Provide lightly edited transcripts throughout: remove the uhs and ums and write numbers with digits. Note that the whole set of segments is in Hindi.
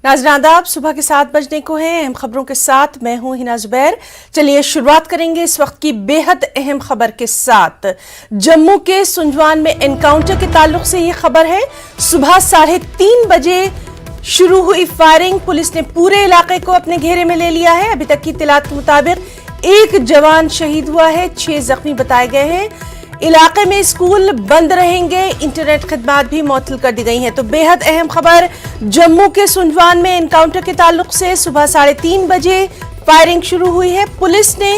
नाज़रीन आदाब, सुबह के 7 बजने को हैं। अहम खबरों के साथ मैं हूं हिना जुबैर। चलिए शुरुआत करेंगे इस वक्त की बेहद अहम खबर के साथ। जम्मू के सुंजवान में एनकाउंटर के ताल्लुक से ये खबर है। सुबह 3:30 बजे शुरू हुई फायरिंग, पुलिस ने पूरे इलाके को अपने घेरे में ले लिया है। अभी तक की इत्तलात के मुताबिक 1 जवान शहीद हुआ है, 6 जख्मी बताए गए हैं। इलाके में स्कूल बंद रहेंगे, इंटरनेट खिदमात भी मुअत्तल कर दी गई हैं। तो बेहद अहम खबर जम्मू के सुंजवान में एनकाउंटर के ताल्लुक से सुबह 3:30 बजे फायरिंग शुरू हुई है। पुलिस ने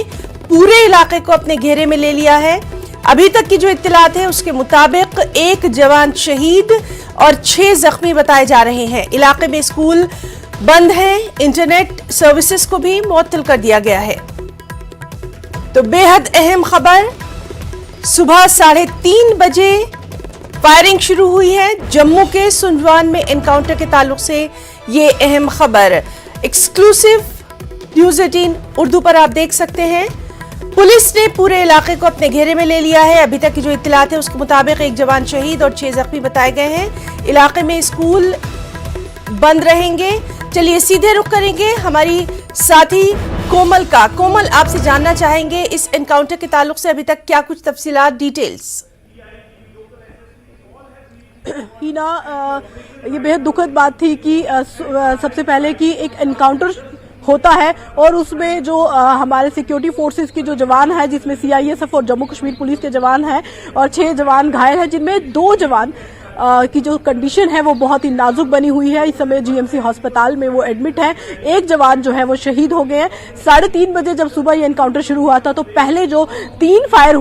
पूरे इलाके को अपने घेरे में ले लिया है। अभी तक की जो इत्तलात है उसके मुताबिक 1 जवान शहीद और 6 जख्मी बताए जा रहे हैं। इलाके में स्कूल बंद है, इंटरनेट सर्विसेज को भी मुअत्तल कर दिया गया है। तो बेहद अहम खबर, सुबह 3:30 बजे फायरिंग शुरू हुई है। जम्मू के सुंजवान में एनकाउंटर के ताल्लुक से ये अहम खबर एक्सक्लूसिव न्यूज़ 18 उर्दू पर आप देख सकते हैं। पुलिस ने पूरे इलाके को अपने घेरे में ले लिया है। अभी तक की जो इत्तलात है उसके मुताबिक 1 जवान शहीद और 6 जख्मी बताए गए हैं। इलाके में स्कूल बंद रहेंगे। चलिए सीधे रुख करेंगे हमारी साथी कोमल का। कोमल, आपसे जानना चाहेंगे इस एनकाउंटर के ताल्लुक से अभी तक क्या कुछ तफसीलात, डिटेल्स? हिना, ये बेहद दुखद बात थी कि सबसे पहले कि एक एनकाउंटर होता है और उसमें जो हमारे सिक्योरिटी फोर्सेस के जो जवान हैं, जिसमें सीआईएसएफ और जम्मू कश्मीर पुलिस के जवान हैं और 6 जवान घायल हैं, जिनमें 2 जवान की जो कंडीशन है वो बहुत ही नाजुक बनी हुई है। इस समय जीएमसी अस्पताल में वो एडमिट है। 1 जवान जो है वो शहीद हो गए हैं। 3:30 बजे जब सुबह ये एनकाउंटर शुरू हुआ था तो पहले जो 3 फायर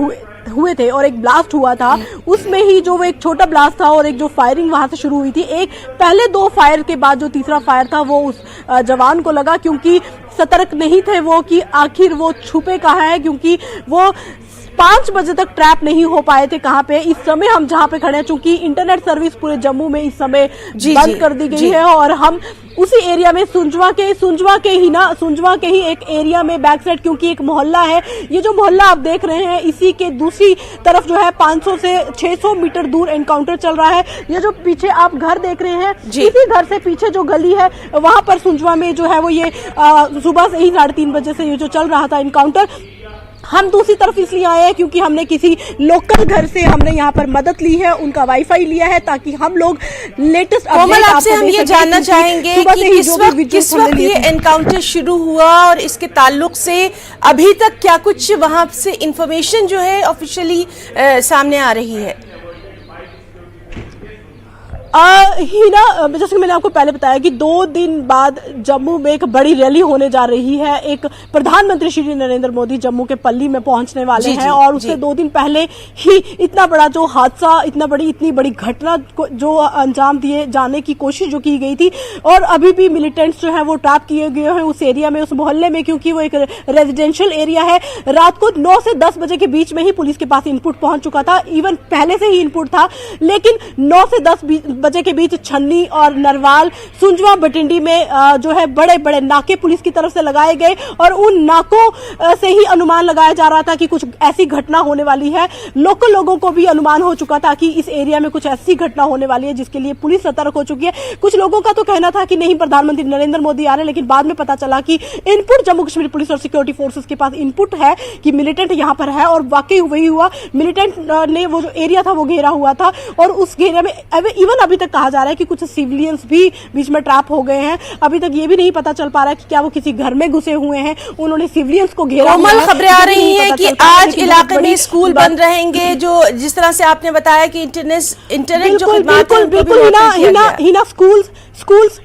हुए थे और एक ब्लास्ट हुआ था, उसमें ही जो वो एक छोटा ब्लास्ट था और एक जो फायरिंग वहां से शुरू हुई थी, एक पहले 2 फायर के बाद जो तीसरा फायर था वो उस जवान को लगा, क्योंकि सतर्क नहीं थे वो कि आखिर वो छुपे कहाँ है, क्योंकि वो 5 बजे तक ट्रैप नहीं हो पाए थे कहां पे। इस समय हम जहां पे खड़े हैं, चूंकि इंटरनेट सर्विस पूरे जम्मू में इस समय बंद कर दी गई है और हम उसी एरिया में सुंजवा के ही एक एरिया में बैक साइड, क्योंकि एक मोहल्ला है, ये जो मोहल्ला आप देख रहे हैं इसी के दूसरी तरफ जो है 500 से 600 मीटर दूर एनकाउंटर चल रहा है। ये जो पीछे आप घर देख रहे हैं, इसी घर से पीछे जो गली है वहां पर सुंजवा में जो है वो ये सुबह से ही 3:30 बजे से ये जो चल रहा था एनकाउंटर। हम दूसरी तरफ इसलिए आए हैं क्योंकि हमने किसी लोकल घर से हमने यहाँ पर मदद ली है, उनका वाईफाई लिया है, ताकि हम लोग लेटेस्ट अपडेट आपसे हम ये जानना चाहेंगे कि किस वक्त ये एनकाउंटर शुरू हुआ और इसके ताल्लुक से अभी तक क्या कुछ वहां से इंफॉर्मेशन जो है ऑफिशियली सामने आ रही है? हिना, जैसे कि मैंने आपको पहले बताया कि 2 दिन बाद जम्मू में एक बड़ी रैली होने जा रही है। एक प्रधानमंत्री श्री नरेंद्र मोदी जम्मू के पल्ली में पहुंचने वाले हैं और उससे 2 दिन पहले ही इतना बड़ा जो हादसा, इतनी बड़ी घटना जो अंजाम दिए जाने की कोशिश जो की गई थी, और अभी भी मिलिटेंट्स जो है वो ट्रैप किए गए हैं उस एरिया में, उस मोहल्ले में, क्योंकि वो एक रेजिडेंशियल एरिया है। रात को 9 से 10 बजे के बीच में ही पुलिस के पास इनपुट पहुंच चुका था, इवन पहले से ही इनपुट था, लेकिन 9 से 10 बजे के बीच छन्नी और नरवाल, सुंजवा, बटिंडी में जो है बड़े बड़े नाके पुलिस की तरफ से लगाए गए और उन नाकों से ही अनुमान लगाया जा रहा था कि कुछ ऐसी घटना होने वाली है। लोकल लोगों को भी अनुमान हो चुका था कि इस एरिया में कुछ ऐसी घटना होने वाली है जिसके लिए पुलिस सतर्क हो चुकी है। कुछ लोगों का तो कहना था कि नहीं, प्रधानमंत्री नरेंद्र मोदी आ रहे हैं, लेकिन बाद में पता चला कि इनपुट जम्मू कश्मीर पुलिस और सिक्योरिटी फोर्सेस के पास इनपुट है कि मिलिटेंट यहां पर है, और वाकई वही हुआ। मिलिटेंट ने वो जो एरिया था वो घेरा हुआ था और उस घेरे में इवन अभी तक कहा जा रहा है कि कुछ सिविलियंस भी बीच में ट्रैप हो गए हैं। अभी तक ये भी नहीं पता चल पा रहा है कि क्या वो किसी घर में घुसे हुए हैं, उन्होंने सिविलियंस को घेरा। खबरें आ रही हैं कि आज इलाके में स्कूल बंद रहेंगे, जो जिस तरह से आपने बताया कि इंटरनेट जो हिना स्कूल्स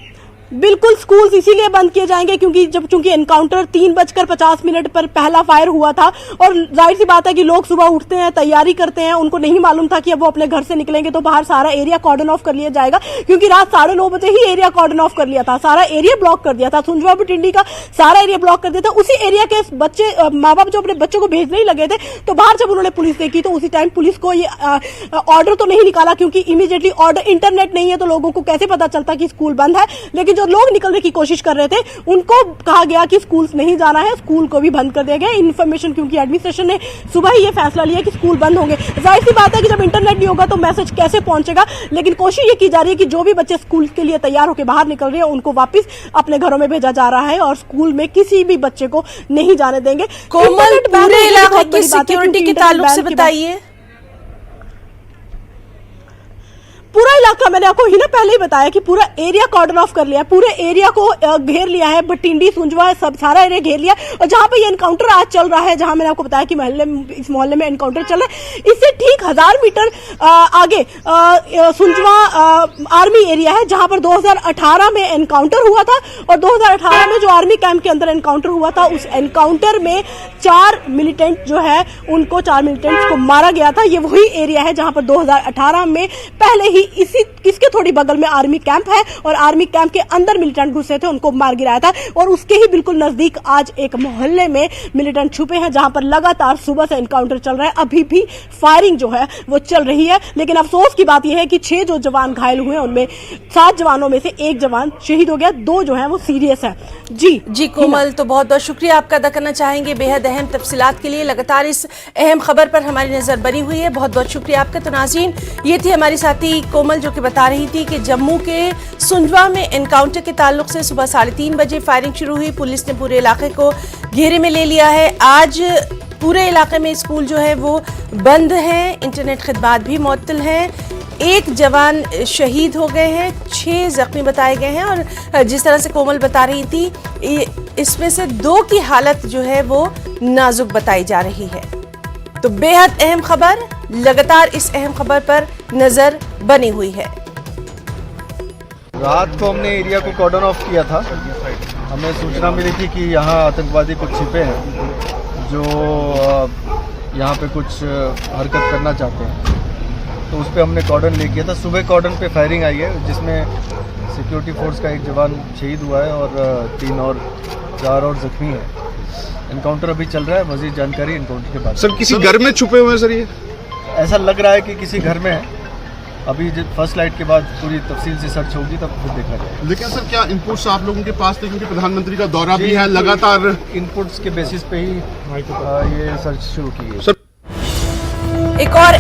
बिल्कुल स्कूल्स इसीलिए बंद किए जाएंगे क्योंकि चूंकि एनकाउंटर 3:50 पर पहला फायर हुआ था और जाहिर सी बात है कि लोग सुबह उठते हैं, तैयारी करते हैं, उनको नहीं मालूम था कि अब वो अपने घर से निकलेंगे तो बाहर सारा एरिया कॉर्डन ऑफ कर लिया जाएगा, क्योंकि रात 9:30 बजे ही एरिया कॉर्डन ऑफ कर लिया था, सारा एरिया ब्लॉक कर दिया था, सुंजवा बटिंडी का सारा एरिया ब्लॉक कर दिया था। उसी एरिया के बच्चे, माँ बाप जो अपने बच्चों को भेजने ही लगे थे, तो बाहर जब उन्होंने पुलिस देखी तो उसी टाइम पुलिस को ये ऑर्डर तो नहीं निकाला, क्योंकि इमीडिएटली ऑर्डर, इंटरनेट नहीं है तो लोगों को कैसे पता चलता कि स्कूल बंद है, लेकिन जो जो लोग निकलने की कोशिश कर रहे थे उनको कहा गया कि स्कूल नहीं जाना है, स्कूल को भी बंद कर दिया गया। इन्फॉर्मेशन क्योंकि एडमिनिस्ट्रेशन ने सुबह ही ये फैसला लिया कि स्कूल बंद होंगे। जाहिर सी बात है कि जब इंटरनेट नहीं होगा तो मैसेज कैसे पहुंचेगा, लेकिन कोशिश ये की जा रही है कि जो भी बच्चे स्कूल के लिए तैयार होकर बाहर निकल रहे हैं उनको वापस अपने घरों में भेजा जा रहा है और स्कूल में किसी भी बच्चे को नहीं जाने देंगे। कोमल, पूरे इलाके की सिक्योरिटी के ताल्लुक से बताइए। पूरा इलाका मैंने आपको ही ना पहले ही बताया कि पूरा एरिया कॉर्डन ऑफ कर लिया है, पूरे एरिया को घेर लिया है, भटिंडी सुंजवा सब सारा एरिया घेर लिया। और जहां पे ये एनकाउंटर आज चल रहा है, जहां मैंने आपको बताया कि इस मोहल्ले में एनकाउंटर चल रहा है, इससे ठीक 1000 मीटर आगे सुंजवा आर्मी एरिया है जहां पर 2018 में एनकाउंटर हुआ था। और 2018 में जो आर्मी कैंप के अंदर एनकाउंटर हुआ था, उस एनकाउंटर में 4 मिलिटेंट जो है उनको 4 मिलिटेंट्स को मारा गया था। ये वही एरिया है जहां पर 2018 में पहले ही इसके थोड़ी बगल में आर्मी कैंप है और आर्मी कैंप के अंदर मिलिटेंट घुसे थे, उनको मार गिराया था। और उसके ही बिल्कुल नजदीक आज एक मोहल्ले में मिलिटेंट छुपे हैं जहां पर लगातार सुबह से एनकाउंटर चल रहा है। अभी भी फायरिंग जो है वो चल रही है। लेकिन अफसोस की बात यह है कि 6 जो जवान घायल हुए उनमें 7 जवानों में से 1 जवान शहीद हो गया, 2 जो है वो सीरियस है। जी कोमल, तो बहुत बहुत शुक्रिया आपका अदा करना चाहेंगे बेहद अहम तफसीलात के लिए। लगातार इस अहम खबर पर हमारी नजर बनी हुई है, बहुत बहुत शुक्रिया आपका। तो नाज़रीन, ये थी हमारी साथी कोमल जो कि बता रही थी कि जम्मू के सुंजवा में एनकाउंटर के ताल्लुक से सुबह 3:30 बजे फायरिंग शुरू हुई। पुलिस ने पूरे इलाके को घेरे में ले लिया है। आज पूरे इलाके में स्कूल जो है वो बंद हैं, इंटरनेट खिदमात भी मुअत्तल हैं। 1 जवान शहीद हो गए हैं, 6 जख्मी बताए गए हैं और जिस तरह से कोमल बता रही थी इसमें से 2 की हालत जो है वो नाजुक बताई जा रही है। तो बेहद अहम खबर, लगातार इस अहम खबर पर नजर बनी हुई है। रात को हमने एरिया को कॉर्डन ऑफ किया था। हमें सूचना मिली थी कि यहाँ आतंकवादी कुछ छिपे हैं जो यहाँ पे कुछ हरकत करना चाहते हैं, तो उस पर हमने कॉर्डन ले किया था। सुबह कॉर्डन पे फायरिंग आई है जिसमें सिक्योरिटी फोर्स का 1 जवान शहीद हुआ है और 4 और जख्मी है। एनकाउंटर अभी चल रहा है, मजीद जानकारी एनकाउंटर के बाद। सर किसी घर में छुपे हुए हैं सर? ये ऐसा लग रहा है कि किसी घर में है। अभी जब फर्स्ट लाइट के बाद पूरी तफसील से सर्च होगी तब फिर देखा जाएगा। लेकिन सर क्या इनपुट्स आप लोगों के पास थे, क्योंकि प्रधानमंत्री का दौरा भी है, लगातार इनपुट्स के बेसिस पे ही ये सर्च शुरू की है। एक और